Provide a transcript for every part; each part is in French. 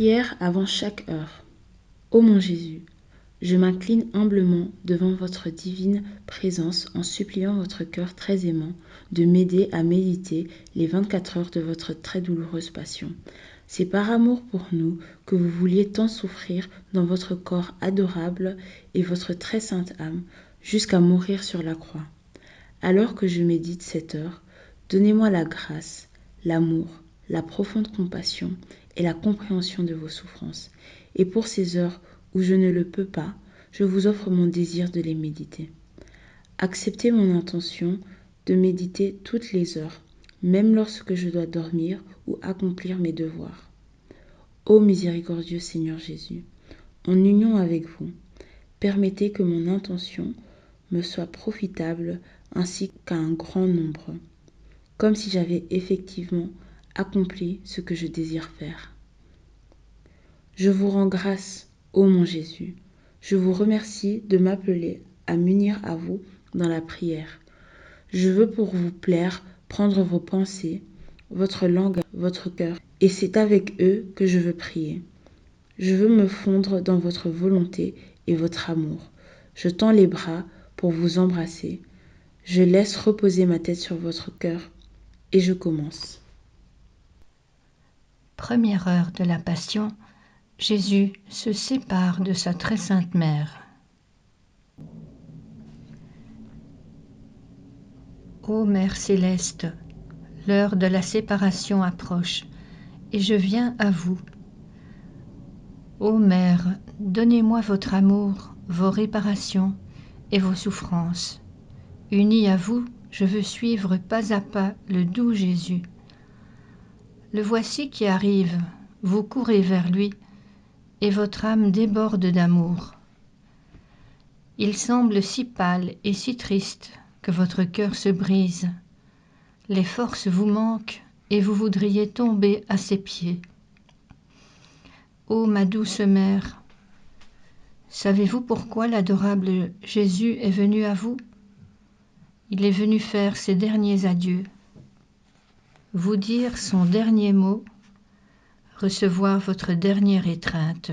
Prière avant chaque heure. Ô mon Jésus, je m'incline humblement devant votre divine présence en suppliant votre cœur très aimant de m'aider à méditer les 24 heures de votre très douloureuse passion. C'est par amour pour nous que vous vouliez tant souffrir dans votre corps adorable et votre très sainte âme jusqu'à mourir sur la croix. Alors que je médite cette heure, donnez-moi la grâce, l'amour, la profonde compassion et la compréhension de vos souffrances. Et pour ces heures où je ne le peux pas, je vous offre mon désir de les méditer. Acceptez mon intention de méditer toutes les heures, même lorsque je dois dormir ou accomplir mes devoirs. Ô miséricordieux Seigneur Jésus, en union avec vous, permettez que mon intention me soit profitable ainsi qu'à un grand nombre, comme si j'avais effectivement accompli ce que je désire faire. Je vous rends grâce, ô mon Jésus. Je vous remercie de m'appeler à m'unir à vous dans la prière. Je veux pour vous plaire prendre vos pensées, votre langue, votre cœur, et c'est avec eux que je veux prier. Je veux me fondre dans votre volonté et votre amour. Je tends les bras pour vous embrasser. Je laisse reposer ma tête sur votre cœur et je commence. Première heure de la Passion, Jésus se sépare de sa très sainte mère. Ô Mère céleste, l'heure de la séparation approche, et je viens à vous. Ô Mère, donnez-moi votre amour, vos réparations et vos souffrances. Unie à vous, je veux suivre pas à pas le doux Jésus. Le voici qui arrive, vous courez vers lui, et votre âme déborde d'amour. Il semble si pâle et si triste que votre cœur se brise. Les forces vous manquent et vous voudriez tomber à ses pieds. Ô ma douce mère, savez-vous pourquoi l'adorable Jésus est venu à vous ? Il est venu faire ses derniers adieux, vous dire son dernier mot, recevoir votre dernière étreinte.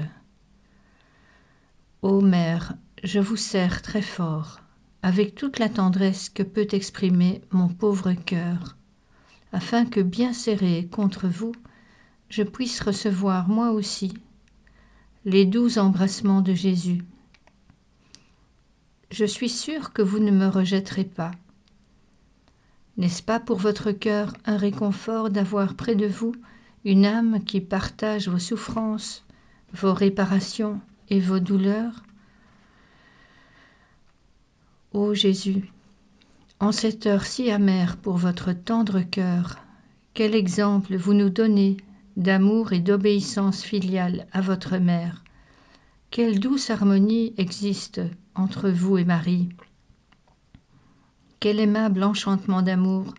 Ô Mère, je vous serre très fort, avec toute la tendresse que peut exprimer mon pauvre cœur, afin que bien serré contre vous, je puisse recevoir moi aussi les doux embrassements de Jésus. Je suis sûre que vous ne me rejetterez pas. N'est-ce pas pour votre cœur un réconfort d'avoir près de vous une âme qui partage vos souffrances, vos réparations et vos douleurs ? Ô Jésus, en cette heure si amère pour votre tendre cœur, quel exemple vous nous donnez d'amour et d'obéissance filiale à votre mère. Quelle douce harmonie existe entre vous et Marie. Quel aimable enchantement d'amour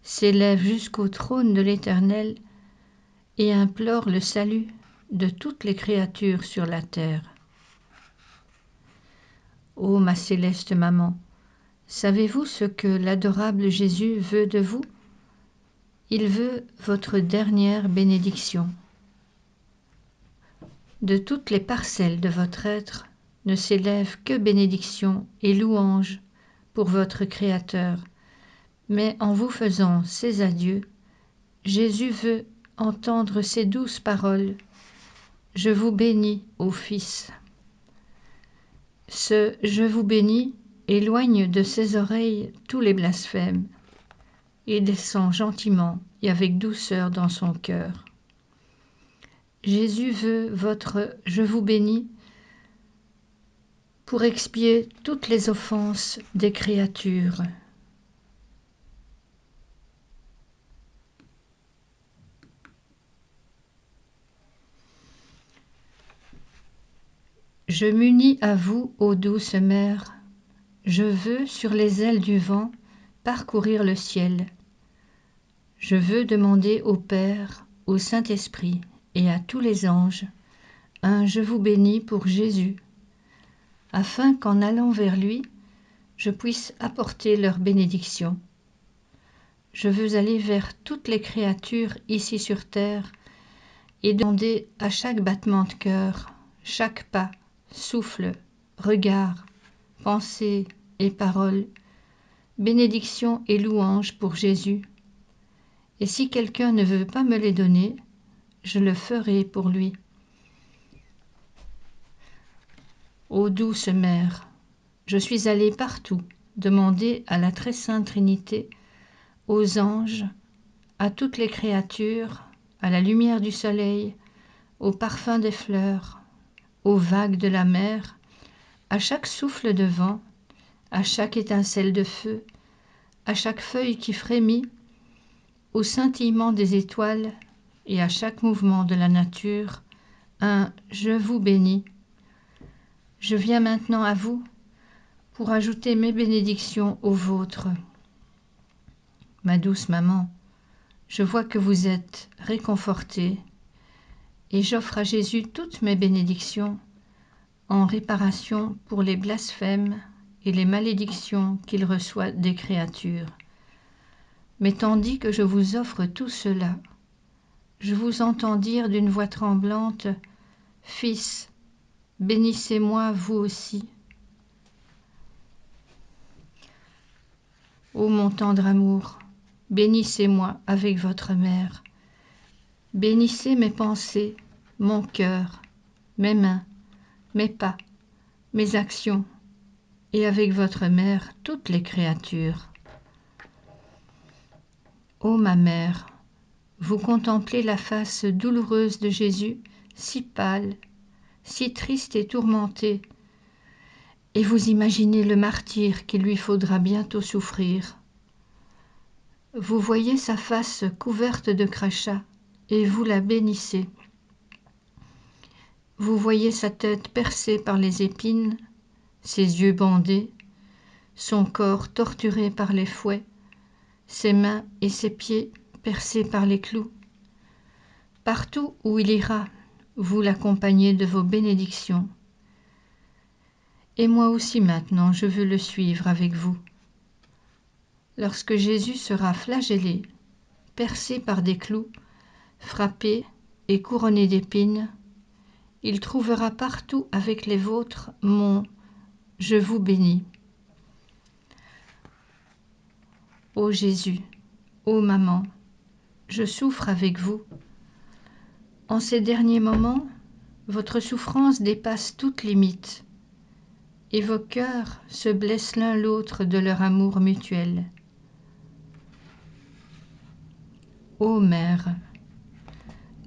s'élève jusqu'au trône de l'Éternel et implore le salut de toutes les créatures sur la terre. Ô ma céleste maman, savez-vous ce que l'adorable Jésus veut de vous ? Il veut votre dernière bénédiction. De toutes les parcelles de votre être ne s'élèvent que bénédictions et louanges pour votre Créateur, mais en vous faisant ces adieux, Jésus veut entendre ces douces paroles. Je vous bénis, ô Fils. Ce « je vous bénis » éloigne de ses oreilles tous les blasphèmes et descend gentiment et avec douceur dans son cœur. Jésus veut votre « je vous bénis » pour expier toutes les offenses des créatures. Je m'unis à vous, ô douce mère, je veux, sur les ailes du vent, parcourir le ciel. Je veux demander au Père, au Saint-Esprit et à tous les anges un « je vous bénis » pour Jésus, afin qu'en allant vers lui, je puisse apporter leur bénédiction. Je veux aller vers toutes les créatures ici sur terre et demandez à chaque battement de cœur, chaque pas, souffle, regard, pensée et parole, bénédiction et louange pour Jésus. Et si quelqu'un ne veut pas me les donner, je le ferai pour lui. Ô douce Mère, je suis allée partout demander à la très sainte Trinité, aux anges, à toutes les créatures, à la lumière du soleil, au parfum des fleurs, aux vagues de la mer, à chaque souffle de vent, à chaque étincelle de feu, à chaque feuille qui frémit, au scintillement des étoiles et à chaque mouvement de la nature, un « Je vous bénis ». Je viens maintenant à vous pour ajouter mes bénédictions aux vôtres. Ma douce maman, je vois que vous êtes réconfortée et j'offre à Jésus toutes mes bénédictions en réparation pour les blasphèmes et les malédictions qu'il reçoit des créatures. Mais tandis que je vous offre tout cela, je vous entends dire d'une voix tremblante, « Fils, bénissez-moi vous aussi. » Ô mon tendre amour, bénissez-moi avec votre mère. Bénissez mes pensées, mon cœur, mes mains, mes pas, mes actions, et avec votre mère toutes les créatures. Ô ma mère, vous contemplez la face douloureuse de Jésus, si pâle, si triste et tourmenté, et vous imaginez le martyre qu'il lui faudra bientôt souffrir. Vous voyez sa face couverte de crachats, et vous la bénissez. Vous voyez sa tête percée par les épines, ses yeux bandés, son corps torturé par les fouets, ses mains et ses pieds percés par les clous. Partout où il ira, vous l'accompagnez de vos bénédictions. Et moi aussi maintenant, je veux le suivre avec vous. Lorsque Jésus sera flagellé, percé par des clous, frappé et couronné d'épines, il trouvera partout avec les vôtres mon « Je vous bénis ». Ô Jésus, ô maman, je souffre avec vous. En ces derniers moments, votre souffrance dépasse toute limite, et vos cœurs se blessent l'un l'autre de leur amour mutuel. Ô Mère,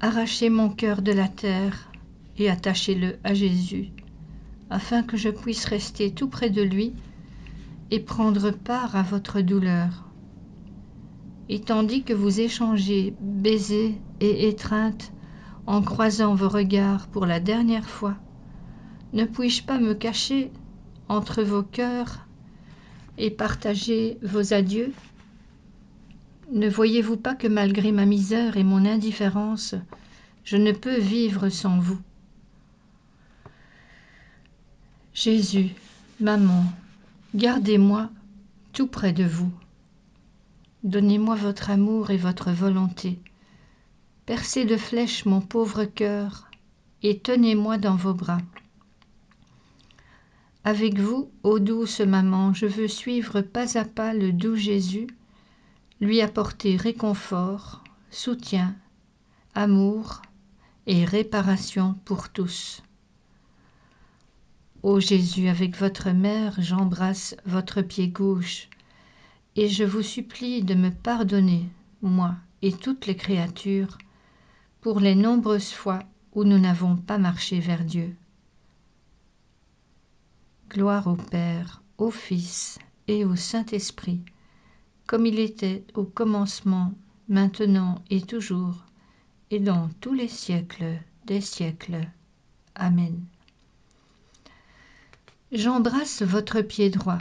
arrachez mon cœur de la terre et attachez-le à Jésus, afin que je puisse rester tout près de lui et prendre part à votre douleur. Et tandis que vous échangez baisers et étreintes en croisant vos regards pour la dernière fois, ne puis-je pas me cacher entre vos cœurs et partager vos adieux? Ne voyez-vous pas que malgré ma misère et mon indifférence, je ne peux vivre sans vous? Jésus, maman, gardez-moi tout près de vous. Donnez-moi votre amour et votre volonté. Percez de flèches mon pauvre cœur et tenez-moi dans vos bras. Avec vous, ô douce maman, je veux suivre pas à pas le doux Jésus, lui apporter réconfort, soutien, amour et réparation pour tous. Ô Jésus, avec votre mère, j'embrasse votre pied gauche, et je vous supplie de me pardonner, moi et toutes les créatures, pour les nombreuses fois où nous n'avons pas marché vers Dieu. Gloire au Père, au Fils et au Saint-Esprit, comme il était au commencement, maintenant et toujours, et dans tous les siècles des siècles. Amen. J'embrasse votre pied droit.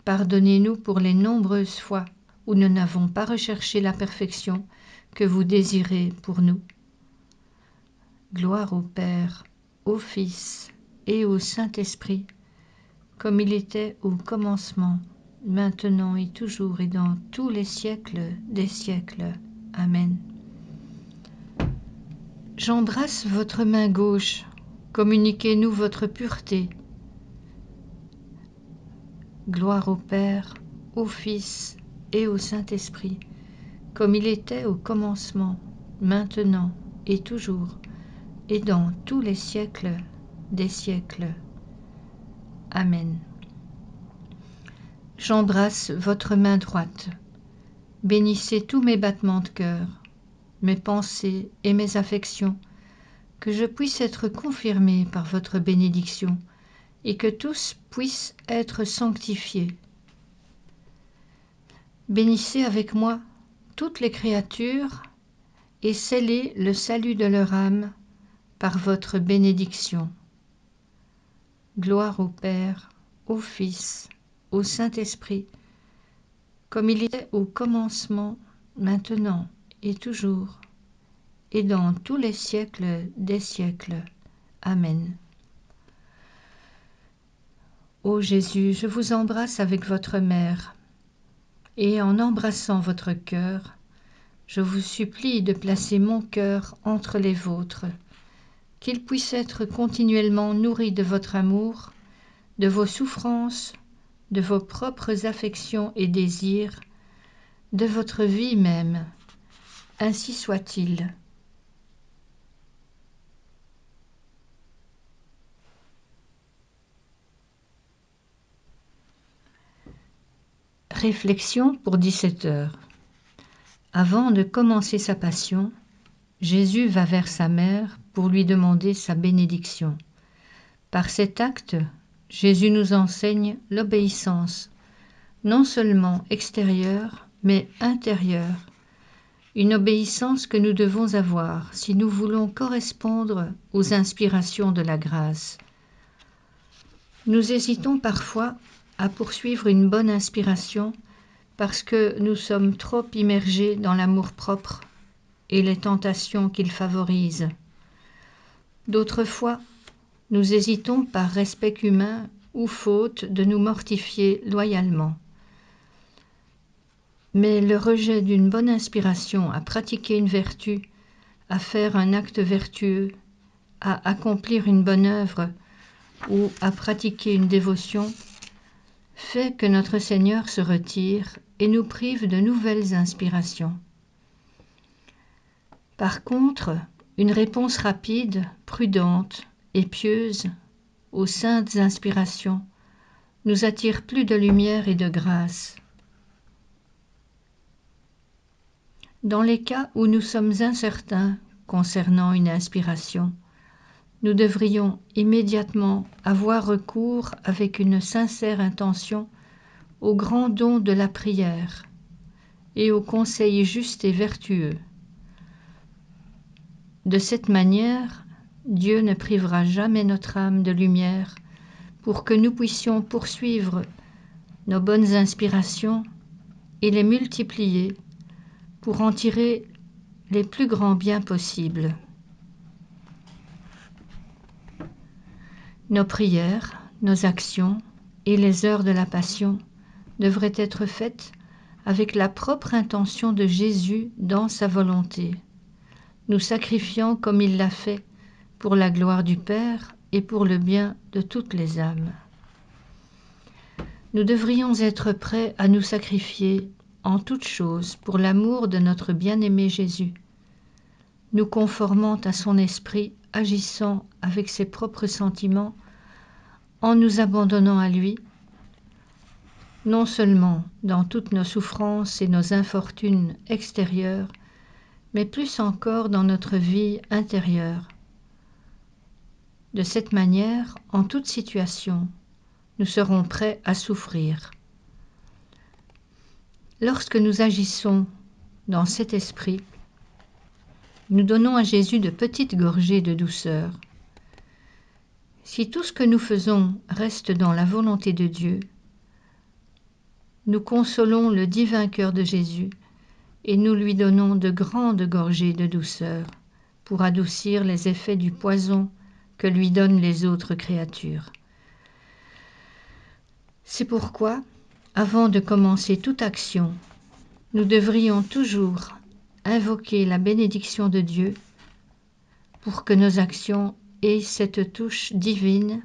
Pardonnez-nous pour les nombreuses fois où nous n'avons pas recherché la perfection que vous désirez pour nous. Gloire au Père, au Fils et au Saint-Esprit, comme il était au commencement, maintenant et toujours et dans tous les siècles des siècles. Amen. J'embrasse votre main gauche, communiquez-nous votre pureté. Gloire au Père, au Fils et au Saint-Esprit, comme il était au commencement, maintenant et toujours, et dans tous les siècles des siècles. Amen. J'embrasse votre main droite. Bénissez tous mes battements de cœur, mes pensées et mes affections, que je puisse être confirmé par votre bénédiction et que tous puissent être sanctifiés. Bénissez avec moi toutes les créatures et scellez le salut de leur âme par votre bénédiction. Gloire au Père, au Fils, au Saint-Esprit, comme il était au commencement, maintenant et toujours, et dans tous les siècles des siècles. Amen. Ô Jésus, je vous embrasse avec votre mère, et en embrassant votre cœur, je vous supplie de placer mon cœur entre les vôtres, qu'il puisse être continuellement nourri de votre amour, de vos souffrances, de vos propres affections et désirs, de votre vie même. Ainsi soit-il. Réflexion pour 17 heures. Avant de commencer sa passion, Jésus va vers sa mère pour lui demander sa bénédiction. Par cet acte, Jésus nous enseigne l'obéissance, non seulement extérieure, mais intérieure. Une obéissance que nous devons avoir si nous voulons correspondre aux inspirations de la grâce. Nous hésitons parfois à poursuivre une bonne inspiration parce que nous sommes trop immergés dans l'amour-propre et les tentations qu'il favorise. D'autres fois, nous hésitons par respect humain ou faute de nous mortifier loyalement. Mais le rejet d'une bonne inspiration à pratiquer une vertu, à faire un acte vertueux, à accomplir une bonne œuvre ou à pratiquer une dévotion fait que notre Seigneur se retire et nous prive de nouvelles inspirations. Par contre, une réponse rapide, prudente et pieuse aux saintes inspirations nous attire plus de lumière et de grâce. Dans les cas où nous sommes incertains concernant une inspiration, nous devrions immédiatement avoir recours avec une sincère intention au grand don de la prière et au conseil juste et vertueux. De cette manière, Dieu ne privera jamais notre âme de lumière pour que nous puissions poursuivre nos bonnes inspirations et les multiplier pour en tirer les plus grands biens possibles. Nos prières, nos actions et les heures de la Passion devraient être faites avec la propre intention de Jésus dans sa volonté, nous sacrifiant comme il l'a fait pour la gloire du Père et pour le bien de toutes les âmes. Nous devrions être prêts à nous sacrifier en toutes choses pour l'amour de notre bien-aimé Jésus, nous conformant à son esprit, agissant avec ses propres sentiments, en nous abandonnant à lui, non seulement dans toutes nos souffrances et nos infortunes extérieures, mais plus encore dans notre vie intérieure. De cette manière, en toute situation, nous serons prêts à souffrir. Lorsque nous agissons dans cet esprit, nous donnons à Jésus de petites gorgées de douceur. Si tout ce que nous faisons reste dans la volonté de Dieu, nous consolons le divin cœur de Jésus et nous lui donnons de grandes gorgées de douceur pour adoucir les effets du poison que lui donnent les autres créatures. C'est pourquoi, avant de commencer toute action, nous devrions toujours invoquer la bénédiction de Dieu pour que nos actions aient cette touche divine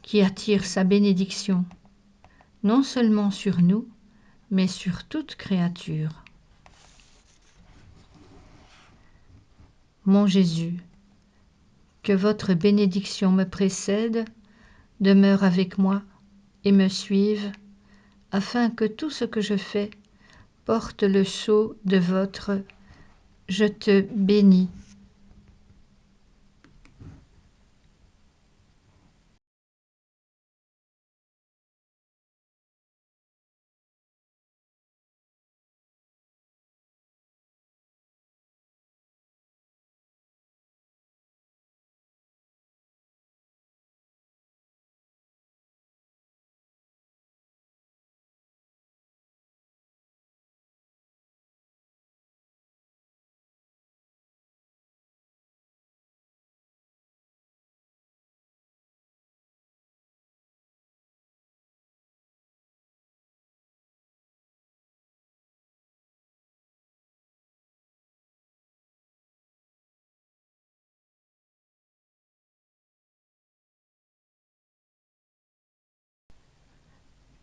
qui attire sa bénédiction, non seulement sur nous, mais sur toute créature. Mon Jésus, que votre bénédiction me précède, demeure avec moi et me suive, afin que tout ce que je fais porte le sceau de votre « Je te bénis ».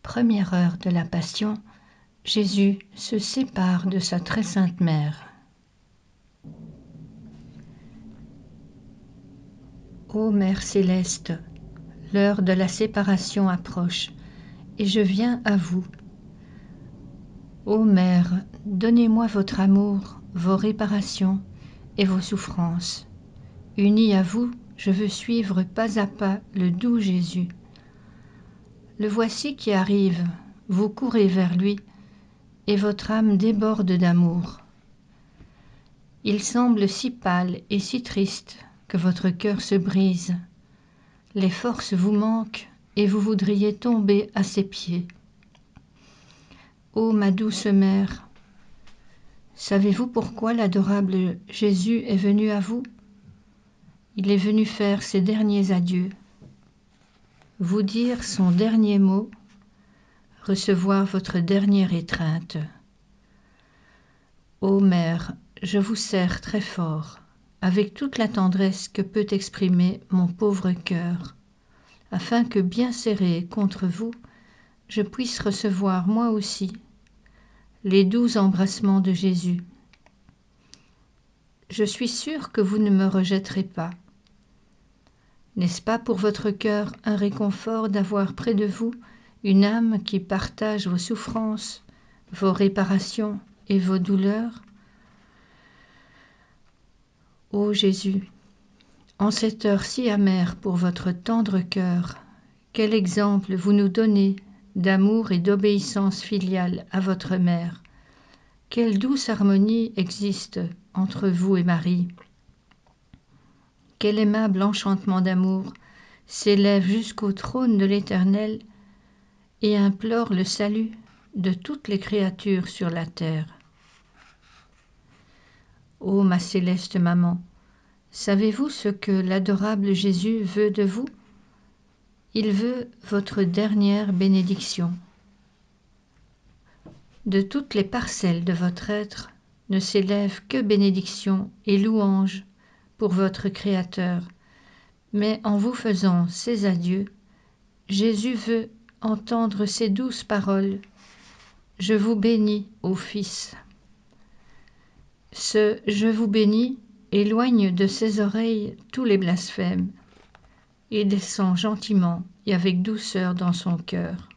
Première heure de la Passion, Jésus se sépare de sa très sainte mère. Ô Mère céleste, l'heure de la séparation approche, et je viens à vous. Ô Mère, donnez-moi votre amour, vos réparations et vos souffrances. Unie à vous, je veux suivre pas à pas le doux Jésus. Le voici qui arrive, vous courez vers lui, et votre âme déborde d'amour. Il semble si pâle et si triste que votre cœur se brise. Les forces vous manquent et vous voudriez tomber à ses pieds. Ô ma douce mère, savez-vous pourquoi l'adorable Jésus est venu à vous ? Il est venu faire ses derniers adieux, vous dire son dernier mot, recevoir votre dernière étreinte. Ô Mère, je vous serre très fort, avec toute la tendresse que peut exprimer mon pauvre cœur, afin que bien serré contre vous, je puisse recevoir moi aussi les doux embrassements de Jésus. Je suis sûre que vous ne me rejetterez pas. N'est-ce pas pour votre cœur un réconfort d'avoir près de vous une âme qui partage vos souffrances, vos réparations et vos douleurs ? Ô Jésus, en cette heure si amère pour votre tendre cœur, quel exemple vous nous donnez d'amour et d'obéissance filiale à votre mère. Quelle douce harmonie existe entre vous et Marie. Quel aimable enchantement d'amour s'élève jusqu'au trône de l'Éternel et implore le salut de toutes les créatures sur la terre. Ô ma céleste maman, savez-vous ce que l'adorable Jésus veut de vous ? Il veut votre dernière bénédiction. De toutes les parcelles de votre être ne s'élèvent que bénédictions et louanges pour votre Créateur, mais en vous faisant ces adieux, Jésus veut entendre ces douces paroles. Je vous bénis, ô Fils. Ce « Je vous bénis » éloigne de ses oreilles tous les blasphèmes et descend gentiment et avec douceur dans son cœur.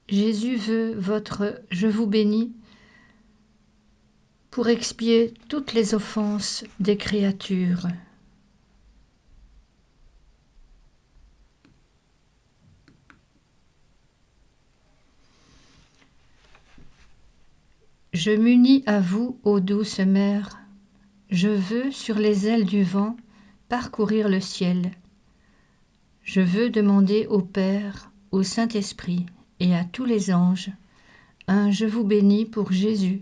Jésus veut votre « Je vous bénis » pour expier toutes les offenses des créatures. Je m'unis à vous, ô douce mère, je veux, sur les ailes du vent, parcourir le ciel. Je veux demander au Père, au Saint-Esprit et à tous les anges un « Je vous bénis » pour Jésus,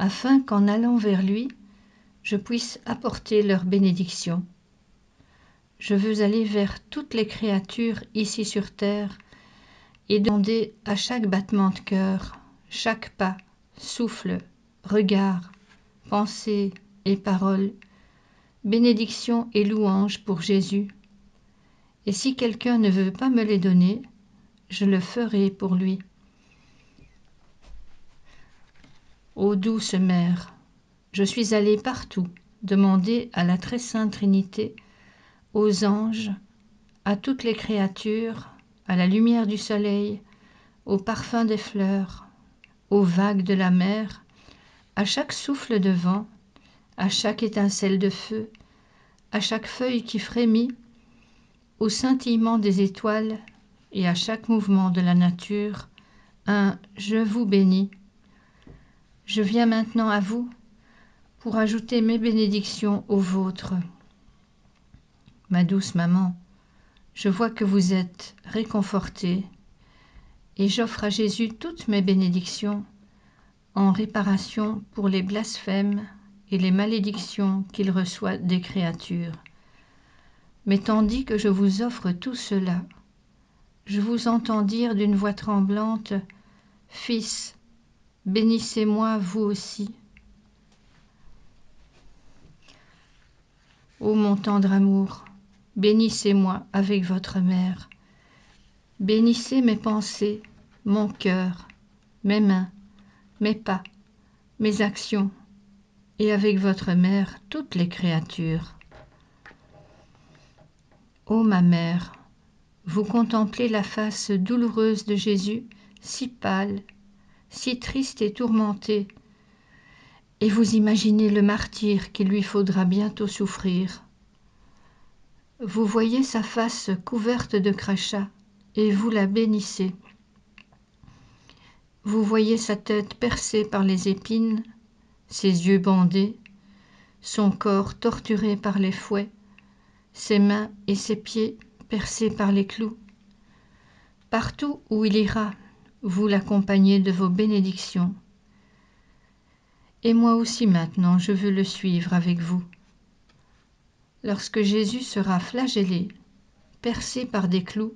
afin qu'en allant vers lui, je puisse apporter leur bénédiction. Je veux aller vers toutes les créatures ici sur terre et demander à chaque battement de cœur, chaque pas, souffle, regard, pensée et parole, bénédiction et louange pour Jésus. Et si quelqu'un ne veut pas me les donner, je le ferai pour lui. Ô douce Mère, je suis allée partout demander à la très sainte Trinité, aux anges, à toutes les créatures, à la lumière du soleil, au parfum des fleurs, aux vagues de la mer, à chaque souffle de vent, à chaque étincelle de feu, à chaque feuille qui frémit, au scintillement des étoiles et à chaque mouvement de la nature, un « Je vous bénis ». Je viens maintenant à vous pour ajouter mes bénédictions aux vôtres. Ma douce maman, je vois que vous êtes réconfortée et j'offre à Jésus toutes mes bénédictions en réparation pour les blasphèmes et les malédictions qu'il reçoit des créatures. Mais tandis que je vous offre tout cela, je vous entends dire d'une voix tremblante, « Fils, bénissez-moi vous aussi. » Ô mon tendre amour, bénissez-moi avec votre mère. Bénissez mes pensées, mon cœur, mes mains, mes pas, mes actions, et avec votre mère toutes les créatures. Ô ma mère, vous contemplez la face douloureuse de Jésus, si pâle, si triste et tourmenté, et vous imaginez le martyre qu'il lui faudra bientôt souffrir. Vous voyez sa face couverte de crachats, et vous la bénissez. Vous voyez sa tête percée par les épines, ses yeux bandés, son corps torturé par les fouets, ses mains et ses pieds percés par les clous. Partout où il ira, vous l'accompagnez de vos bénédictions. Et moi aussi maintenant, je veux le suivre avec vous. Lorsque Jésus sera flagellé, percé par des clous,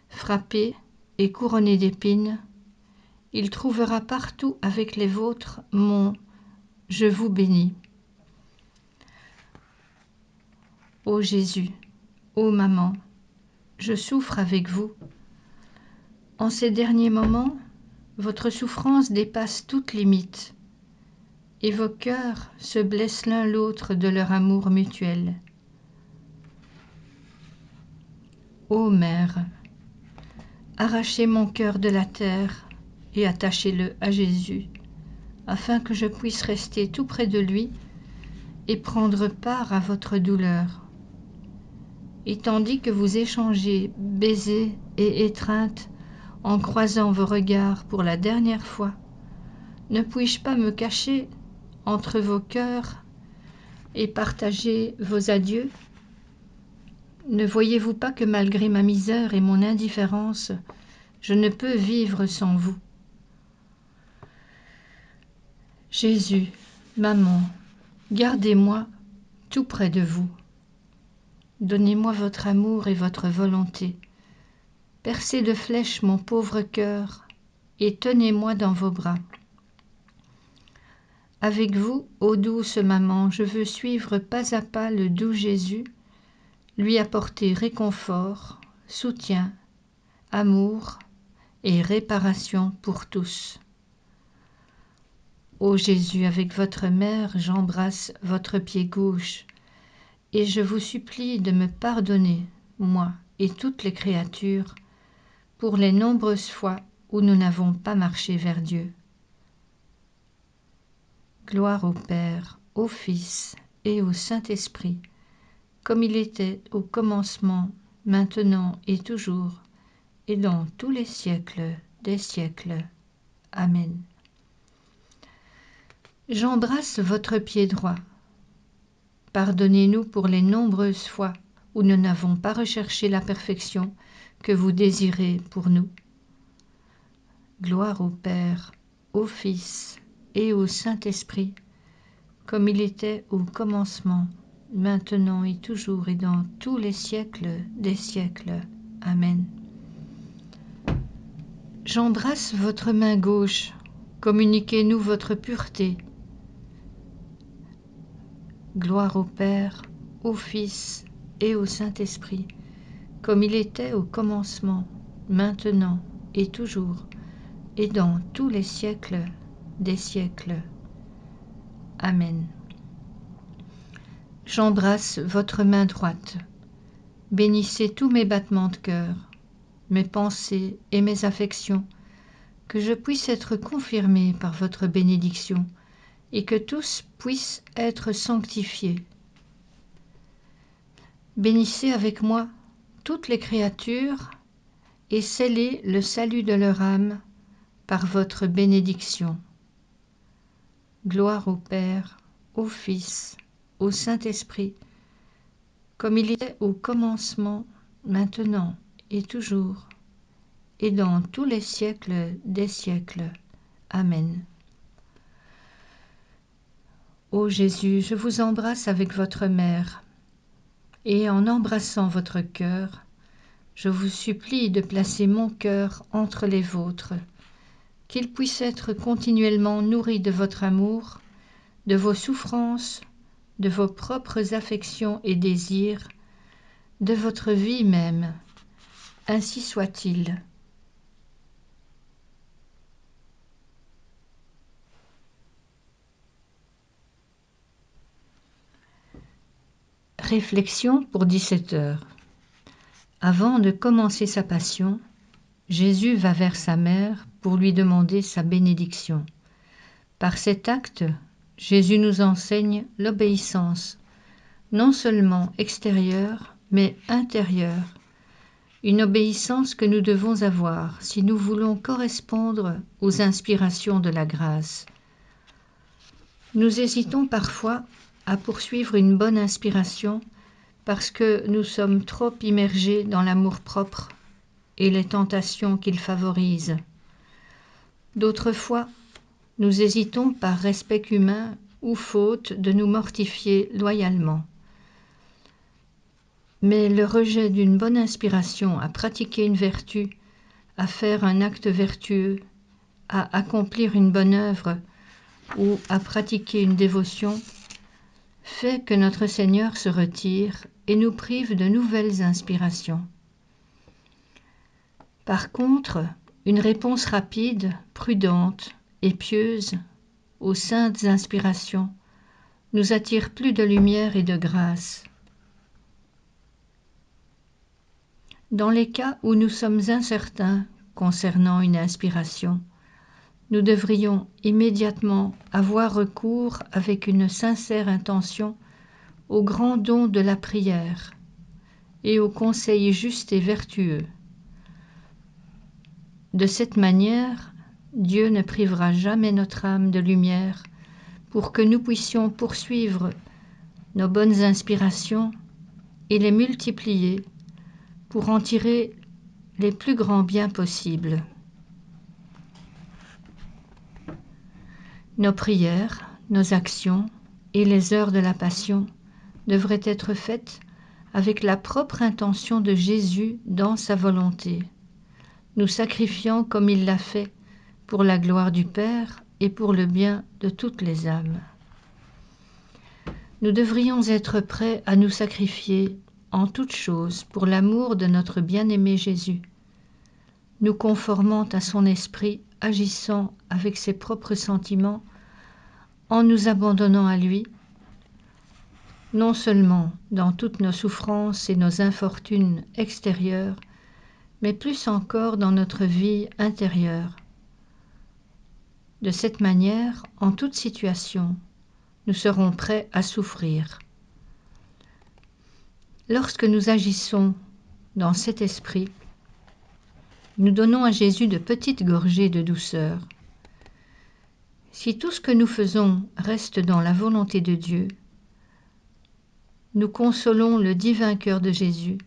frappé et couronné d'épines, il trouvera partout avec les vôtres mon « Je vous bénis ». Ô Jésus, ô maman, je souffre avec vous. En ces derniers moments, votre souffrance dépasse toute limite, et vos cœurs se blessent l'un l'autre de leur amour mutuel. Ô Mère, arrachez mon cœur de la terre et attachez-le à Jésus, afin que je puisse rester tout près de lui et prendre part à votre douleur. Et tandis que vous échangez baisers et étreintes en croisant vos regards pour la dernière fois, ne puis-je pas me cacher entre vos cœurs et partager vos adieux? Ne voyez-vous pas que malgré ma misère et mon indifférence, je ne peux vivre sans vous? Jésus, maman, gardez-moi tout près de vous. Donnez-moi votre amour et votre volonté. Percez de flèches mon pauvre cœur et tenez-moi dans vos bras. Avec vous, ô douce maman, je veux suivre pas à pas le doux Jésus, lui apporter réconfort, soutien, amour et réparation pour tous. Ô Jésus, avec votre mère, j'embrasse votre pied gauche, et je vous supplie de me pardonner, moi et toutes les créatures, pour les nombreuses fois où nous n'avons pas marché vers Dieu. Gloire au Père, au Fils et au Saint-Esprit, comme il était au commencement, maintenant et toujours, et dans tous les siècles des siècles. Amen. J'embrasse votre pied droit. Pardonnez-nous pour les nombreuses fois où nous n'avons pas recherché la perfection que vous désirez pour nous. Gloire au Père, au Fils et au Saint-Esprit, comme il était au commencement, maintenant et toujours et dans tous les siècles des siècles. Amen. J'embrasse votre main gauche, communiquez-nous votre pureté. Gloire au Père, au Fils et au Saint-Esprit, comme il était au commencement, maintenant et toujours, et dans tous les siècles des siècles. Amen. J'embrasse votre main droite. Bénissez tous mes battements de cœur, mes pensées et mes affections, que je puisse être confirmé par votre bénédiction et que tous puissent être sanctifiés. Bénissez avec moi toutes les créatures et scellez le salut de leur âme par votre bénédiction. Gloire au Père, au Fils, au Saint-Esprit, comme il était au commencement, maintenant et toujours, et dans tous les siècles des siècles. Amen. Ô Jésus, je vous embrasse avec votre mère, et en embrassant votre cœur, je vous supplie de placer mon cœur entre les vôtres, qu'il puisse être continuellement nourri de votre amour, de vos souffrances, de vos propres affections et désirs, de votre vie même. Ainsi soit-il. Réflexion pour 17 heures. Avant de commencer sa passion, Jésus va vers sa mère pour lui demander sa bénédiction. Par cet acte, Jésus nous enseigne l'obéissance, non seulement extérieure, mais intérieure. Une obéissance que nous devons avoir si nous voulons correspondre aux inspirations de la grâce. Nous hésitons parfois à poursuivre une bonne inspiration parce que nous sommes trop immergés dans l'amour-propre et les tentations qu'il favorise. D'autres fois, nous hésitons par respect humain ou faute de nous mortifier loyalement. Mais le rejet d'une bonne inspiration à pratiquer une vertu, à faire un acte vertueux, à accomplir une bonne œuvre ou à pratiquer une dévotion fait que notre Seigneur se retire et nous prive de nouvelles inspirations. Par contre, une réponse rapide, prudente et pieuse aux saintes inspirations nous attire plus de lumière et de grâce. Dans les cas où nous sommes incertains concernant une inspiration, nous devrions immédiatement avoir recours avec une sincère intention au grand don de la prière et au conseil juste et vertueux. De cette manière, Dieu ne privera jamais notre âme de lumière pour que nous puissions poursuivre nos bonnes inspirations et les multiplier pour en tirer les plus grands biens possibles. Nos prières, nos actions et les heures de la Passion devraient être faites avec la propre intention de Jésus dans sa volonté, nous sacrifiant comme il l'a fait pour la gloire du Père et pour le bien de toutes les âmes. Nous devrions être prêts à nous sacrifier en toutes choses pour l'amour de notre bien-aimé Jésus, nous conformant à son esprit, agissant avec ses propres sentiments, en nous abandonnant à lui, non seulement dans toutes nos souffrances et nos infortunes extérieures, mais plus encore dans notre vie intérieure. De cette manière, en toute situation, nous serons prêts à souffrir. Lorsque nous agissons dans cet esprit, nous donnons à Jésus de petites gorgées de douceur. Si tout ce que nous faisons reste dans la volonté de Dieu, nous consolons le divin cœur de Jésus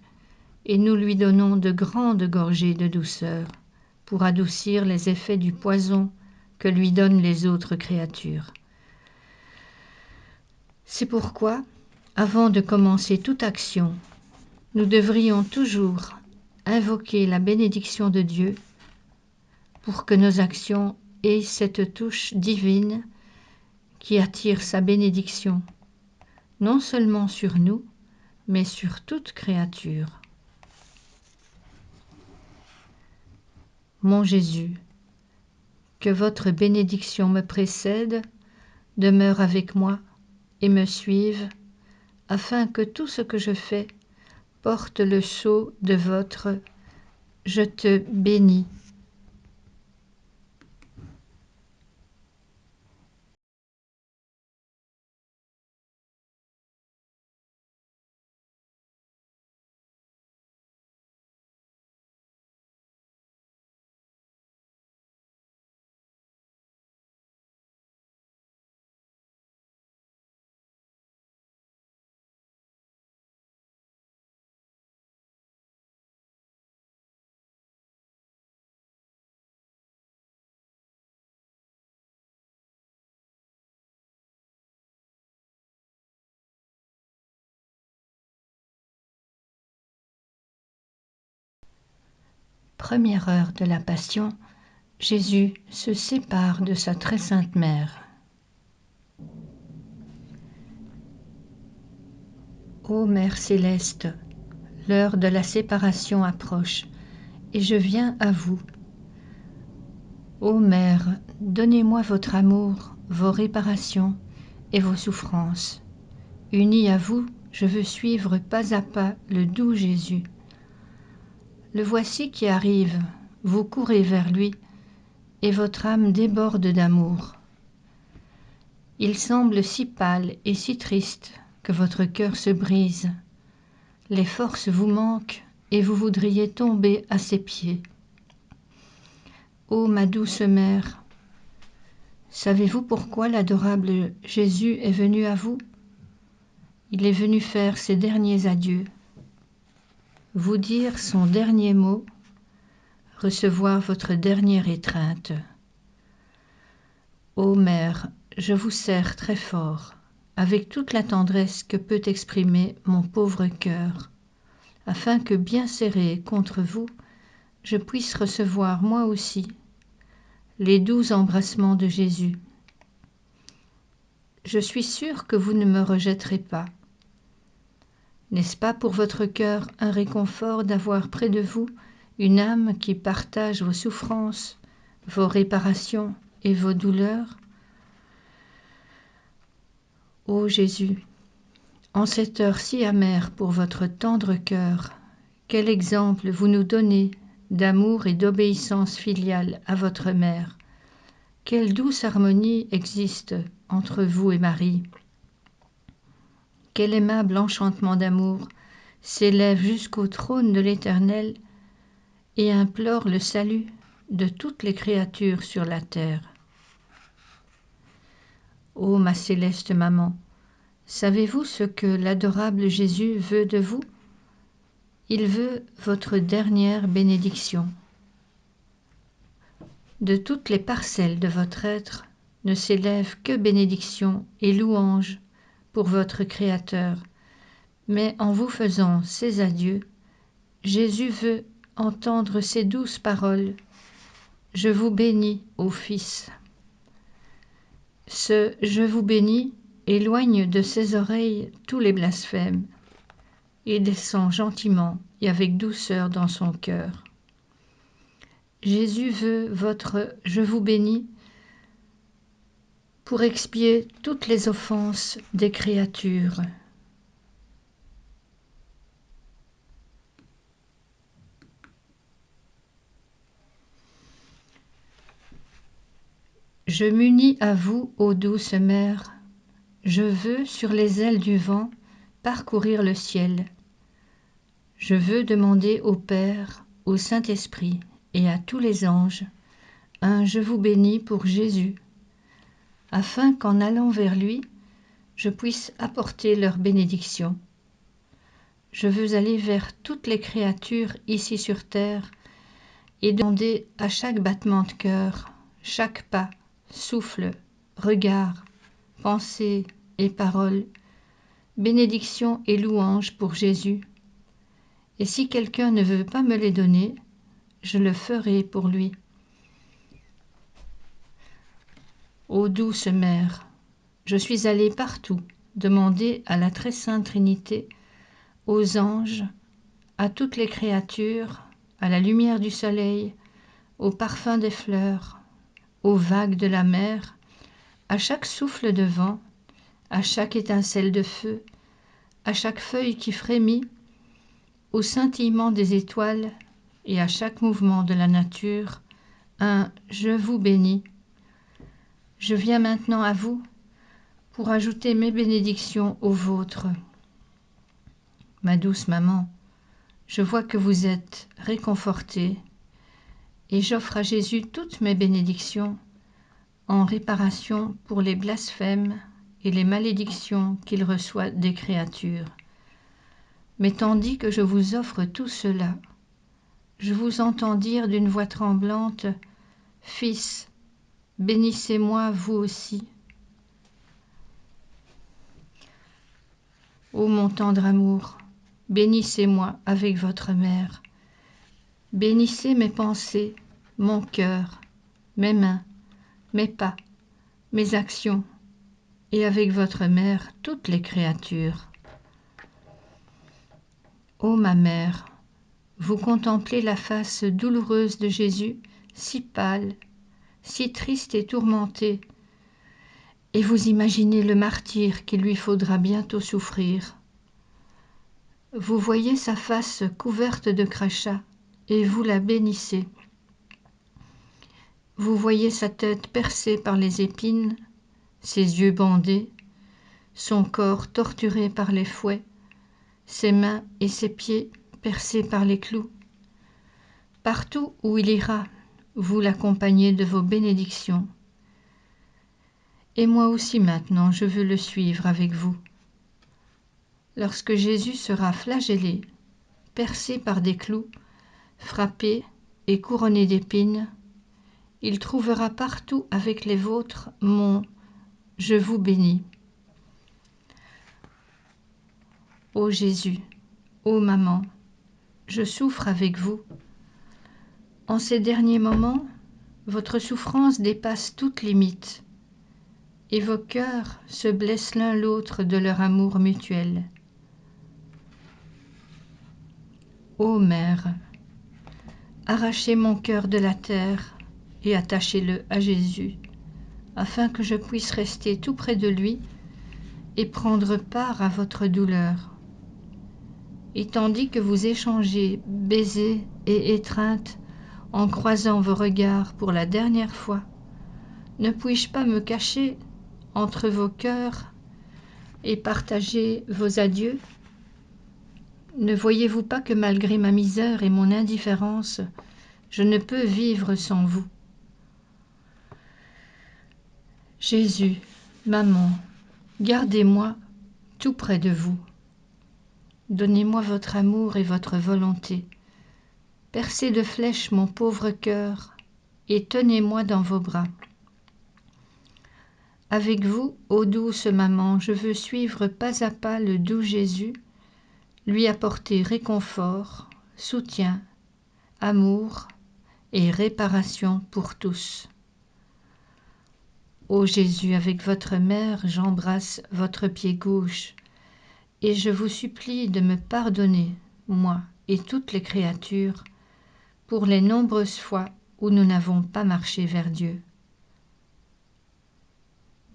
et nous lui donnons de grandes gorgées de douceur pour adoucir les effets du poison que lui donnent les autres créatures. C'est pourquoi, avant de commencer toute action, nous devrions toujours invoquer la bénédiction de Dieu pour que nos actions aient cette touche divine qui attire sa bénédiction, non seulement sur nous, mais sur toute créature. Mon Jésus, que votre bénédiction me précède, demeure avec moi et me suive, afin que tout ce que je fais porte le sceau de votre « Je te bénis ». Première heure de la Passion, Jésus se sépare de sa très sainte mère. Ô Mère céleste, l'heure de la séparation approche, et je viens à vous. Ô Mère, donnez-moi votre amour, vos réparations et vos souffrances. Unie à vous, je veux suivre pas à pas le doux Jésus. Le voici qui arrive, vous courez vers lui, et votre âme déborde d'amour. Il semble si pâle et si triste que votre cœur se brise. Les forces vous manquent et vous voudriez tomber à ses pieds. Ô ma douce mère, savez-vous pourquoi l'adorable Jésus est venu à vous? Il est venu faire ses derniers adieux, vous dire son dernier mot, recevoir votre dernière étreinte. Ô Mère, je vous serre très fort, avec toute la tendresse que peut exprimer mon pauvre cœur, afin que bien serré contre vous, je puisse recevoir moi aussi les doux embrassements de Jésus. Je suis sûre que vous ne me rejetterez pas. N'est-ce pas pour votre cœur un réconfort d'avoir près de vous une âme qui partage vos souffrances, vos réparations et vos douleurs? Ô Jésus, en cette heure si amère pour votre tendre cœur, quel exemple vous nous donnez d'amour et d'obéissance filiale à votre mère. Quelle douce harmonie existe entre vous et Marie. Quel aimable enchantement d'amour s'élève jusqu'au trône de l'Éternel et implore le salut de toutes les créatures sur la terre. Ô ma céleste maman, savez-vous ce que l'adorable Jésus veut de vous? Il veut votre dernière bénédiction. De toutes les parcelles de votre être ne s'élèvent que bénédictions et louanges pour votre Créateur, mais en vous faisant ces adieux, Jésus veut entendre ces douces paroles. Je vous bénis, ô Fils. Ce « je vous bénis » éloigne de ses oreilles tous les blasphèmes et descend gentiment et avec douceur dans son cœur. Jésus veut votre « je vous bénis » pour expier toutes les offenses des créatures. Je m'unis à vous, ô douce mère, je veux, sur les ailes du vent, parcourir le ciel. Je veux demander au Père, au Saint-Esprit et à tous les anges un « je vous bénis » pour Jésus, afin qu'en allant vers lui, je puisse apporter leur bénédiction. Je veux aller vers toutes les créatures ici sur terre et demander à chaque battement de cœur, chaque pas, souffle, regard, pensée et parole, bénédiction et louange pour Jésus. Et si quelqu'un ne veut pas me les donner, je le ferai pour lui. Ô douce Mère, je suis allée partout demander à la très sainte Trinité aux anges, à toutes les créatures, à la lumière du soleil, au parfum des fleurs, aux vagues de la mer, à chaque souffle de vent, à chaque étincelle de feu, à chaque feuille qui frémit, au scintillement des étoiles et à chaque mouvement de la nature, un « Je vous bénis ». Je viens maintenant à vous pour ajouter mes bénédictions aux vôtres. Ma douce maman, je vois que vous êtes réconfortée et j'offre à Jésus toutes mes bénédictions en réparation pour les blasphèmes et les malédictions qu'il reçoit des créatures. Mais tandis que je vous offre tout cela, je vous entends dire d'une voix tremblante, « Fils, bénissez-moi vous aussi. » Ô mon tendre amour, bénissez-moi avec votre mère. Bénissez mes pensées, mon cœur, mes mains, mes pas, mes actions, et avec votre mère toutes les créatures. Ô ma mère, vous contemplez la face douloureuse de Jésus, si pâle, si triste et tourmenté, et vous imaginez le martyre qu'il lui faudra bientôt souffrir. Vous voyez sa face couverte de crachats, et vous la bénissez. Vous voyez sa tête percée par les épines, ses yeux bandés, son corps torturé par les fouets, ses mains et ses pieds percés par les clous. Partout où il ira, vous l'accompagnez de vos bénédictions. Et moi aussi maintenant, je veux le suivre avec vous. Lorsque Jésus sera flagellé, percé par des clous, frappé et couronné d'épines, il trouvera partout avec les vôtres mon « Je vous bénis ». Ô Jésus, ô maman, je souffre avec vous. En ces derniers moments, votre souffrance dépasse toute limite, et vos cœurs se blessent l'un l'autre de leur amour mutuel. Ô Mère, arrachez mon cœur de la terre et attachez-le à Jésus, afin que je puisse rester tout près de lui et prendre part à votre douleur. Et tandis que vous échangez baisers et étreintes en croisant vos regards pour la dernière fois, ne puis-je pas me cacher entre vos cœurs et partager vos adieux? Ne voyez-vous pas que malgré ma misère et mon indifférence, je ne peux vivre sans vous? Jésus, maman, gardez-moi tout près de vous. Donnez-moi votre amour et votre volonté. Percez de flèches mon pauvre cœur et tenez-moi dans vos bras. Avec vous, ô douce maman, je veux suivre pas à pas le doux Jésus, lui apporter réconfort, soutien, amour et réparation pour tous. Ô Jésus, avec votre mère, j'embrasse votre pied gauche, et je vous supplie de me pardonner, moi et toutes les créatures, pour les nombreuses fois où nous n'avons pas marché vers Dieu.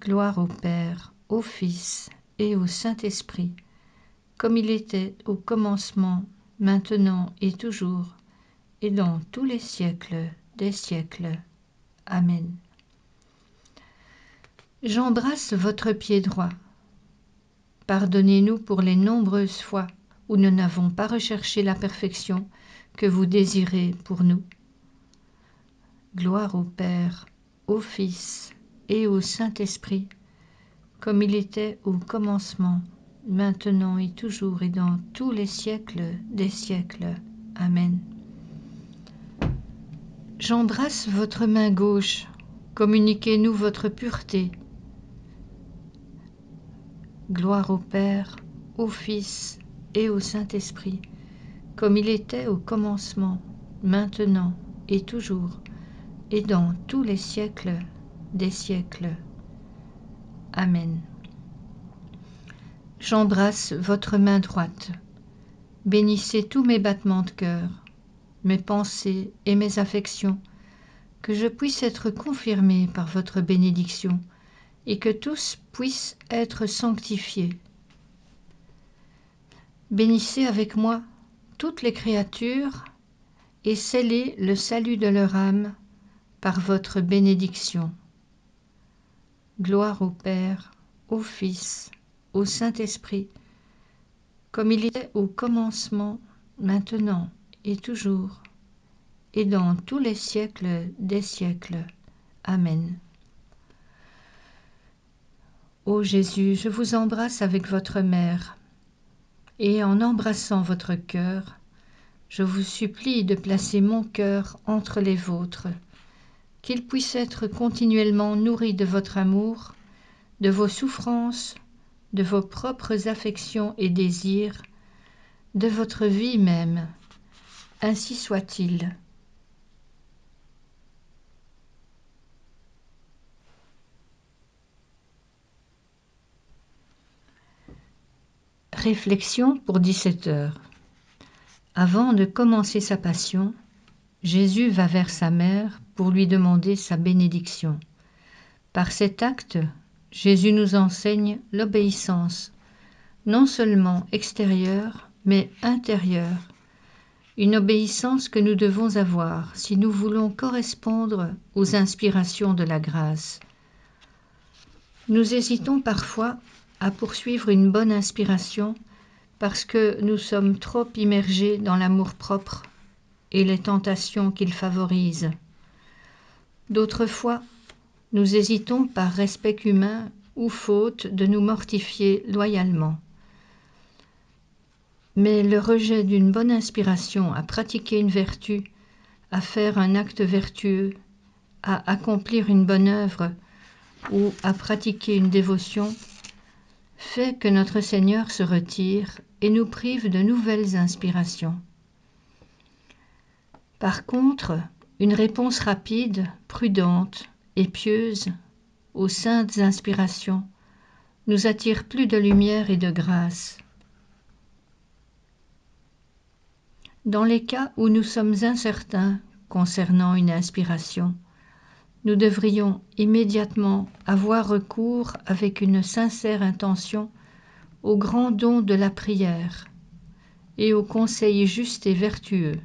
Gloire au Père, au Fils et au Saint-Esprit, comme il était au commencement, maintenant et toujours, et dans tous les siècles des siècles. Amen. J'embrasse votre pied droit. Pardonnez-nous pour les nombreuses fois où nous n'avons pas recherché la perfection que vous désirez pour nous. Gloire au Père, au Fils et au Saint-Esprit, comme il était au commencement, maintenant et toujours et dans tous les siècles des siècles. Amen. J'embrasse votre main gauche, communiquez-nous votre pureté. Gloire au Père, au Fils et au Saint-Esprit, comme il était au commencement, maintenant et toujours, et dans tous les siècles des siècles. Amen. J'embrasse votre main droite, Bénissez tous mes battements de cœur, mes pensées et mes affections, que je puisse être confirmé par votre bénédiction et que tous puissent être sanctifiés. Bénissez avec moi toutes les créatures et scellez le salut de leur âme par votre bénédiction. Gloire au Père, au Fils, au Saint-Esprit, comme il était au commencement, maintenant et toujours, et dans tous les siècles des siècles. Amen. Ô Jésus, je vous embrasse avec votre mère, et en embrassant votre cœur, je vous supplie de placer mon cœur entre les vôtres, qu'il puisse être continuellement nourri de votre amour, de vos souffrances, de vos propres affections et désirs, de votre vie même. Ainsi soit-il. Réflexion pour 17 heures. Avant de commencer sa passion, Jésus va vers sa mère pour lui demander sa bénédiction. Par cet acte, Jésus nous enseigne l'obéissance, non seulement extérieure, mais intérieure. Une obéissance que nous devons avoir si nous voulons correspondre aux inspirations de la grâce. Nous hésitons parfois à poursuivre une bonne inspiration parce que nous sommes trop immergés dans l'amour-propre et les tentations qu'il favorise. D'autres fois, nous hésitons par respect humain ou faute de nous mortifier loyalement. Mais le rejet d'une bonne inspiration à pratiquer une vertu, à faire un acte vertueux, à accomplir une bonne œuvre ou à pratiquer une dévotion fait que notre Seigneur se retire et nous prive de nouvelles inspirations. Par contre, une réponse rapide, prudente et pieuse aux saintes inspirations nous attire plus de lumière et de grâce. Dans les cas où nous sommes incertains concernant une inspiration, nous devrions immédiatement avoir recours avec une sincère intention au grand don de la prière et au conseil juste et vertueux.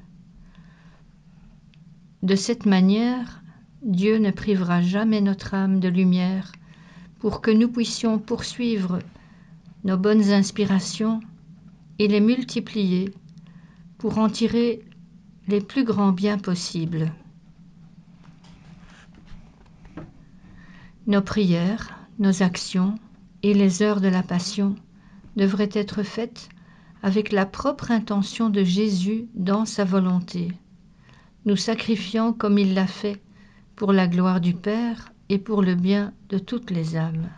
De cette manière, Dieu ne privera jamais notre âme de lumière pour que nous puissions poursuivre nos bonnes inspirations et les multiplier pour en tirer les plus grands biens possibles. Nos prières, nos actions et les heures de la Passion devraient être faites avec la propre intention de Jésus dans sa volonté, nous sacrifiant comme il l'a fait pour la gloire du Père et pour le bien de toutes les âmes.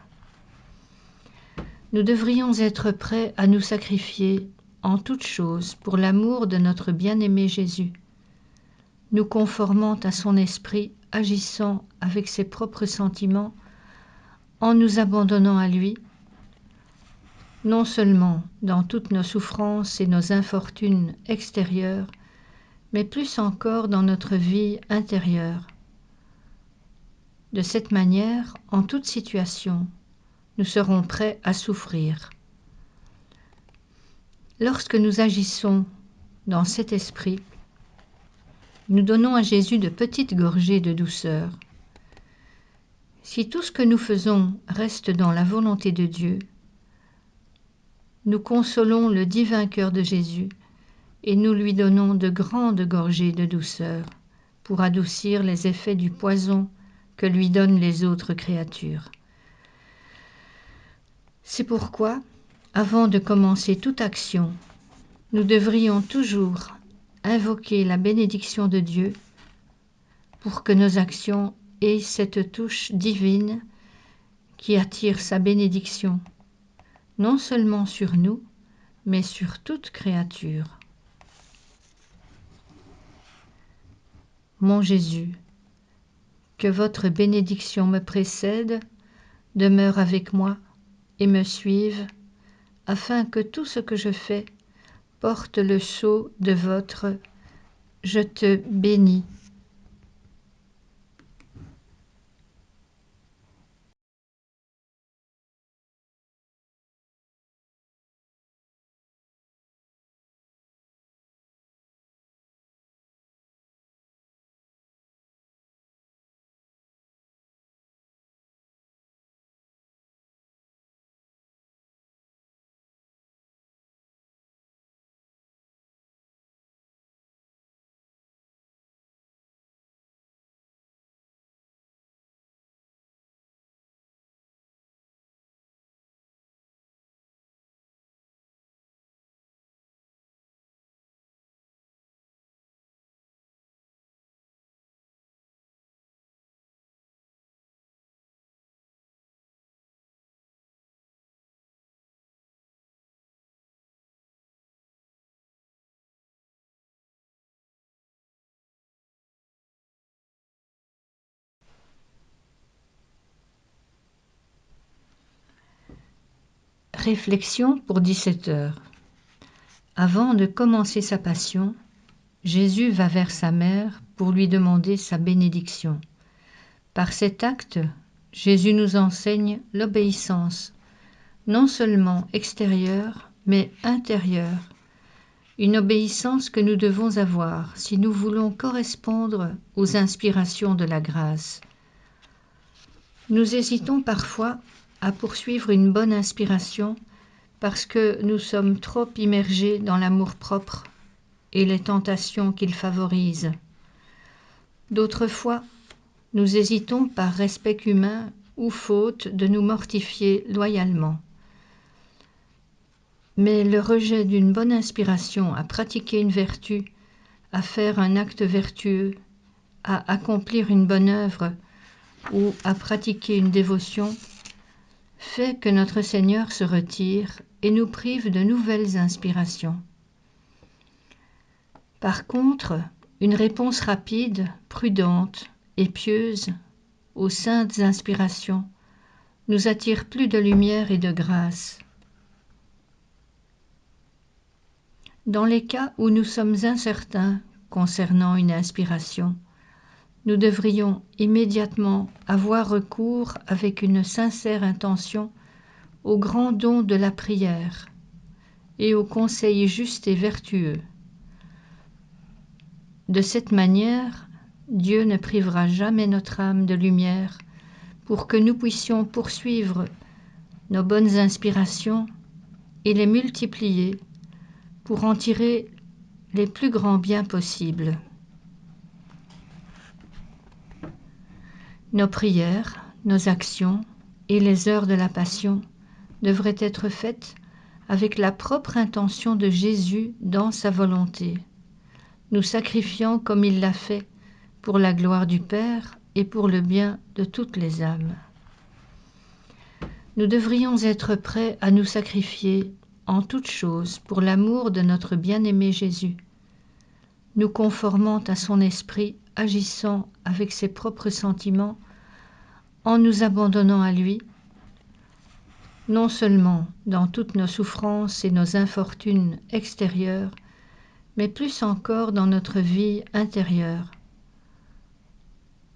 Nous devrions être prêts à nous sacrifier en toutes choses pour l'amour de notre bien-aimé Jésus, nous conformant à son esprit, agissant avec ses propres sentiments, en nous abandonnant à lui, non seulement dans toutes nos souffrances et nos infortunes extérieures, mais plus encore dans notre vie intérieure. De cette manière, en toute situation, nous serons prêts à souffrir. Lorsque nous agissons dans cet esprit, nous donnons à Jésus de petites gorgées de douceur. Si tout ce que nous faisons reste dans la volonté de Dieu, nous consolons le divin cœur de Jésus et nous lui donnons de grandes gorgées de douceur pour adoucir les effets du poison que lui donnent les autres créatures. C'est pourquoi, avant de commencer toute action, nous devrions toujours invoquer la bénédiction de Dieu pour que nos actions aient cette touche divine qui attire sa bénédiction, non seulement sur nous, mais sur toute créature. Mon Jésus, que votre bénédiction me précède, demeure avec moi et me suive, afin que tout ce que je fais porte le sceau de votre « Je te bénis ». Réflexion pour 17 heures. Avant de commencer sa passion, Jésus va vers sa mère pour lui demander sa bénédiction. Par cet acte, Jésus nous enseigne l'obéissance, non seulement extérieure, mais intérieure. Une obéissance que nous devons avoir si nous voulons correspondre aux inspirations de la grâce. Nous hésitons parfois à poursuivre une bonne inspiration parce que nous sommes trop immergés dans l'amour-propre et les tentations qu'il favorise. D'autres fois, nous hésitons par respect humain ou faute de nous mortifier loyalement. Mais le rejet d'une bonne inspiration à pratiquer une vertu, à faire un acte vertueux, à accomplir une bonne œuvre ou à pratiquer une dévotion fait que notre Seigneur se retire et nous prive de nouvelles inspirations. Par contre, une réponse rapide, prudente et pieuse aux saintes inspirations nous attire plus de lumière et de grâce. Dans les cas où nous sommes incertains concernant une inspiration, nous devrions immédiatement avoir recours avec une sincère intention au grand don de la prière et au conseil juste et vertueux. De cette manière, Dieu ne privera jamais notre âme de lumière pour que nous puissions poursuivre nos bonnes inspirations et les multiplier pour en tirer les plus grands biens possibles. Nos prières, nos actions et les heures de la Passion devraient être faites avec la propre intention de Jésus dans sa volonté, nous sacrifiant comme il l'a fait pour la gloire du Père et pour le bien de toutes les âmes. Nous devrions être prêts à nous sacrifier en toutes choses pour l'amour de notre bien-aimé Jésus, nous conformant à son esprit, agissant avec ses propres sentiments, en nous abandonnant à lui, non seulement dans toutes nos souffrances et nos infortunes extérieures, mais plus encore dans notre vie intérieure.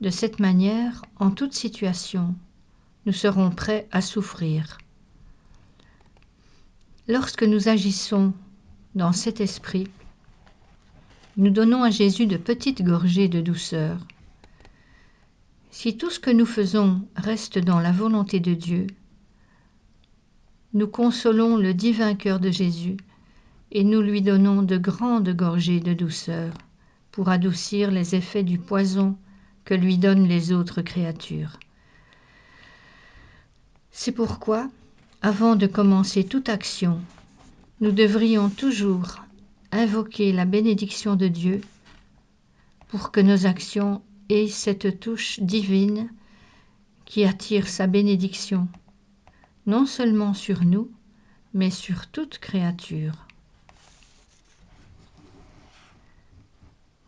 De cette manière, en toute situation, nous serons prêts à souffrir. Lorsque nous agissons dans cet esprit, nous donnons à Jésus de petites gorgées de douceur. Si tout ce que nous faisons reste dans la volonté de Dieu, nous consolons le divin cœur de Jésus et nous lui donnons de grandes gorgées de douceur pour adoucir les effets du poison que lui donnent les autres créatures. C'est pourquoi, avant de commencer toute action, nous devrions toujours invoquer la bénédiction de Dieu pour que nos actions aient cette touche divine qui attire sa bénédiction, non seulement sur nous, mais sur toute créature.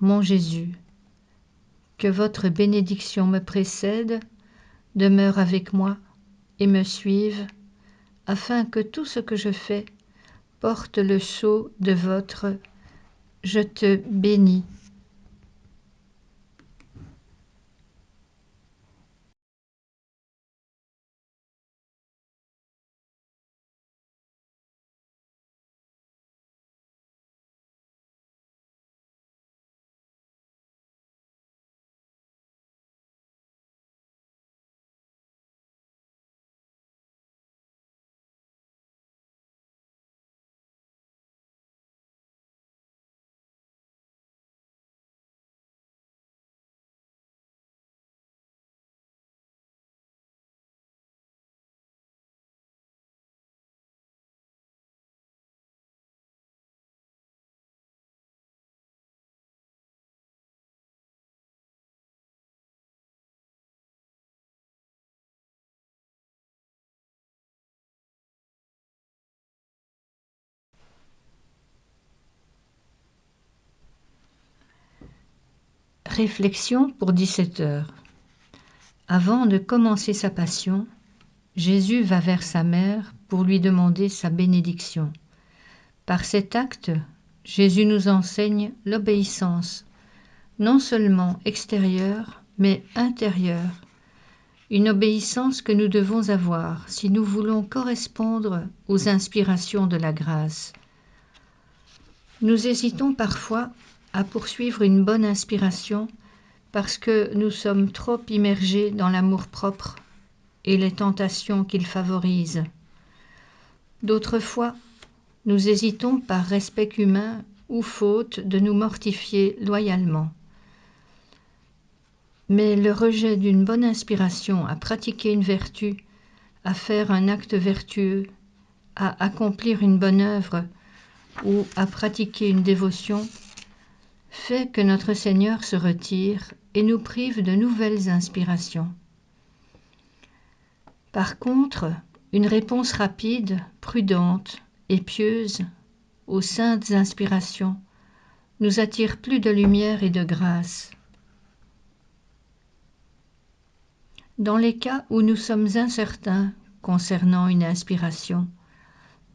Mon Jésus, que votre bénédiction me précède, demeure avec moi et me suive, afin que tout ce que je fais porte le sceau de votre « Je te bénis ». Réflexion pour 17 heures. Avant de commencer sa passion, Jésus va vers sa mère pour lui demander sa bénédiction. Par cet acte, Jésus nous enseigne l'obéissance, non seulement extérieure, mais intérieure. Une obéissance que nous devons avoir si nous voulons correspondre aux inspirations de la grâce. Nous hésitons parfois à poursuivre une bonne inspiration parce que nous sommes trop immergés dans l'amour-propre et les tentations qu'il favorise. D'autres fois, nous hésitons par respect humain ou faute de nous mortifier loyalement. Mais le rejet d'une bonne inspiration à pratiquer une vertu, à faire un acte vertueux, à accomplir une bonne œuvre ou à pratiquer une dévotion fait que notre Seigneur se retire et nous prive de nouvelles inspirations. Par contre, une réponse rapide, prudente et pieuse aux saintes inspirations nous attire plus de lumière et de grâce. Dans les cas où nous sommes incertains concernant une inspiration,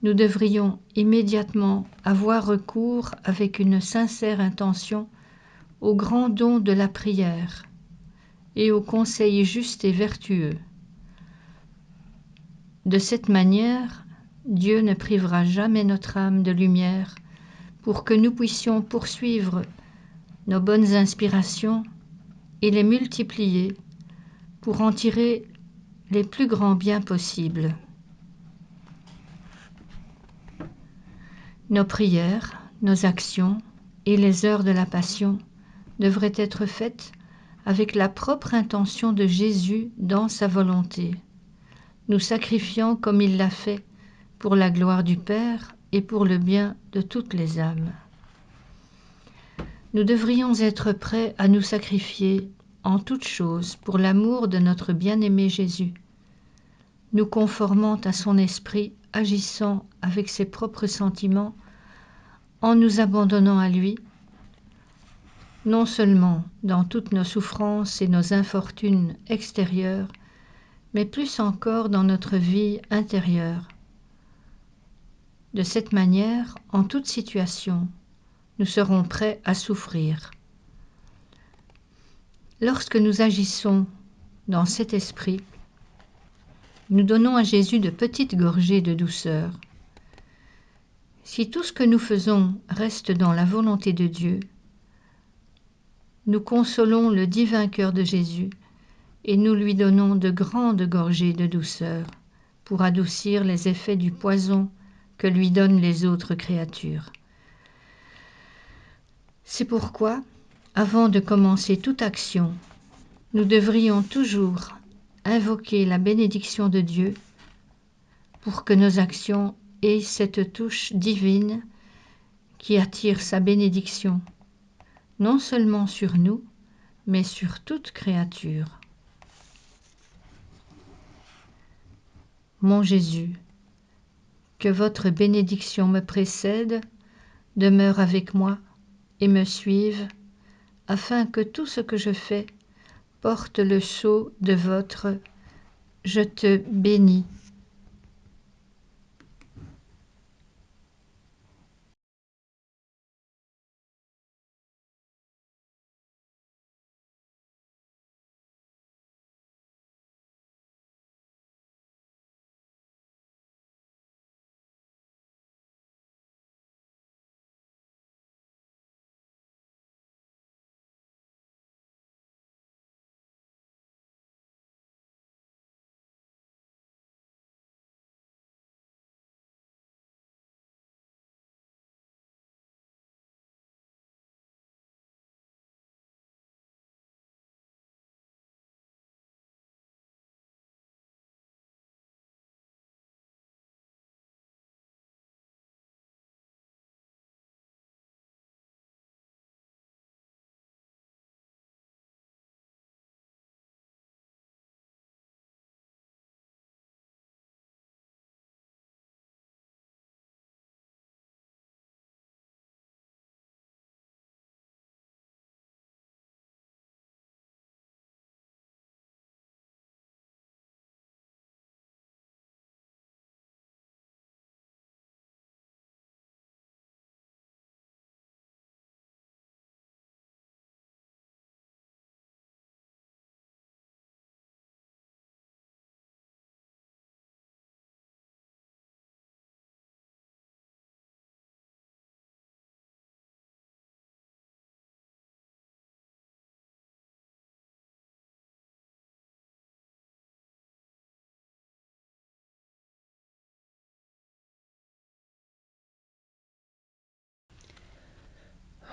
nous devrions immédiatement avoir recours avec une sincère intention au grand don de la prière et au conseil juste et vertueux. De cette manière, Dieu ne privera jamais notre âme de lumière pour que nous puissions poursuivre nos bonnes inspirations et les multiplier pour en tirer les plus grands biens possibles. Nos prières, nos actions et les heures de la Passion devraient être faites avec la propre intention de Jésus dans sa volonté, nous sacrifiant comme il l'a fait pour la gloire du Père et pour le bien de toutes les âmes. Nous devrions être prêts à nous sacrifier en toutes choses pour l'amour de notre bien-aimé Jésus, nous conformant à son esprit, agissant avec ses propres sentiments, en nous abandonnant à lui, non seulement dans toutes nos souffrances et nos infortunes extérieures, mais plus encore dans notre vie intérieure. De cette manière, en toute situation, nous serons prêts à souffrir. Lorsque nous agissons dans cet esprit, nous donnons à Jésus de petites gorgées de douceur. Si tout ce que nous faisons reste dans la volonté de Dieu, nous consolons le divin cœur de Jésus et nous lui donnons de grandes gorgées de douceur pour adoucir les effets du poison que lui donnent les autres créatures. C'est pourquoi, avant de commencer toute action, nous devrions toujours invoquer la bénédiction de Dieu pour que nos actions aient cette touche divine qui attire sa bénédiction, non seulement sur nous, mais sur toute créature. Mon Jésus, que votre bénédiction me précède, demeure avec moi et me suive, afin que tout ce que je fais porte le sceau de votre « Je te bénis ».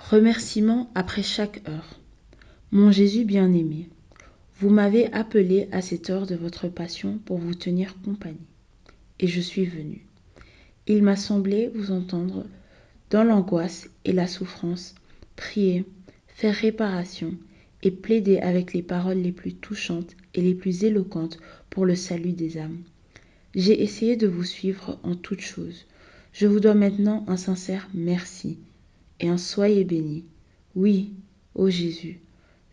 Remerciements après chaque heure. Mon Jésus bien-aimé, vous m'avez appelé à cette heure de votre passion pour vous tenir compagnie. Et je suis venu. Il m'a semblé vous entendre dans l'angoisse et la souffrance, prier, faire réparation et plaider avec les paroles les plus touchantes et les plus éloquentes pour le salut des âmes. J'ai essayé de vous suivre en toutes choses. Je vous dois maintenant un sincère merci et un soyez béni. Oui, ô Jésus,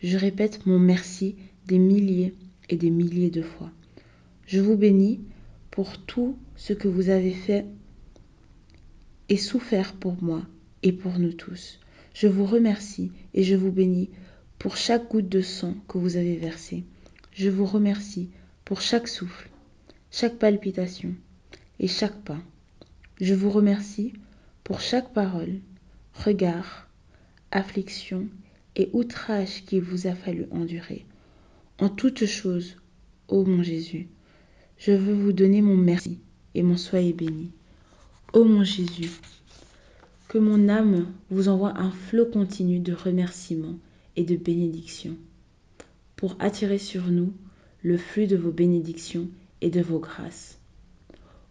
je répète mon merci des milliers et des milliers de fois. Je vous bénis pour tout ce que vous avez fait et souffert pour moi et pour nous tous. Je vous remercie et je vous bénis pour chaque goutte de sang que vous avez versé. Je vous remercie pour chaque souffle, chaque palpitation et chaque pas. Je vous remercie pour chaque parole, regard, affliction et outrage qu'il vous a fallu endurer. En toutes choses, ô mon Jésus, je veux vous donner mon merci et mon soyez béni. Ô mon Jésus, que mon âme vous envoie un flot continu de remerciements et de bénédictions pour attirer sur nous le flux de vos bénédictions et de vos grâces.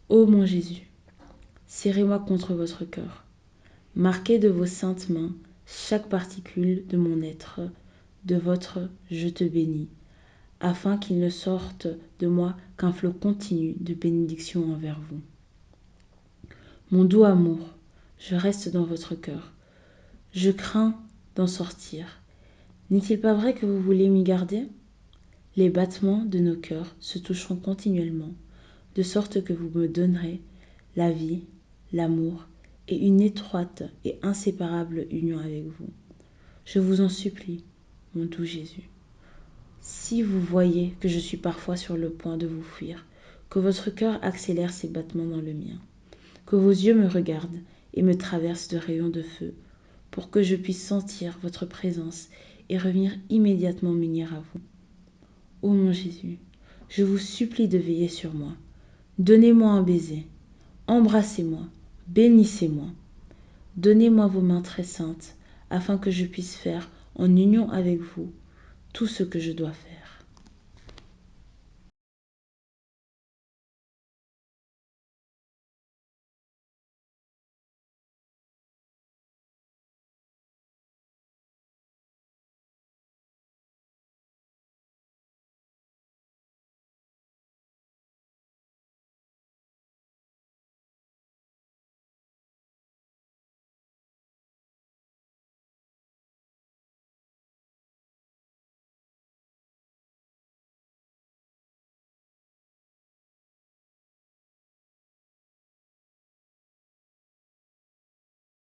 Ô mon Jésus, serrez-moi contre votre cœur. Marquez de vos saintes mains chaque particule de mon être, de votre « je te bénis », afin qu'il ne sorte de moi qu'un flot continu de bénédictions envers vous. Mon doux amour, je reste dans votre cœur. Je crains d'en sortir. N'est-il pas vrai que vous voulez m'y garder? Les battements de nos cœurs se toucheront continuellement, de sorte que vous me donnerez la vie, l'amour et une étroite et inséparable union avec vous. Je vous en supplie, mon doux Jésus. Si vous voyez que je suis parfois sur le point de vous fuir, que votre cœur accélère ses battements dans le mien, que vos yeux me regardent et me traversent de rayons de feu, pour que je puisse sentir votre présence et revenir immédiatement m'unir à vous. Ô mon Jésus, je vous supplie de veiller sur moi. Donnez-moi un baiser, embrassez-moi, bénissez-moi. Donnez-moi vos mains très saintes, afin que je puisse faire, en union avec vous, tout ce que je dois faire.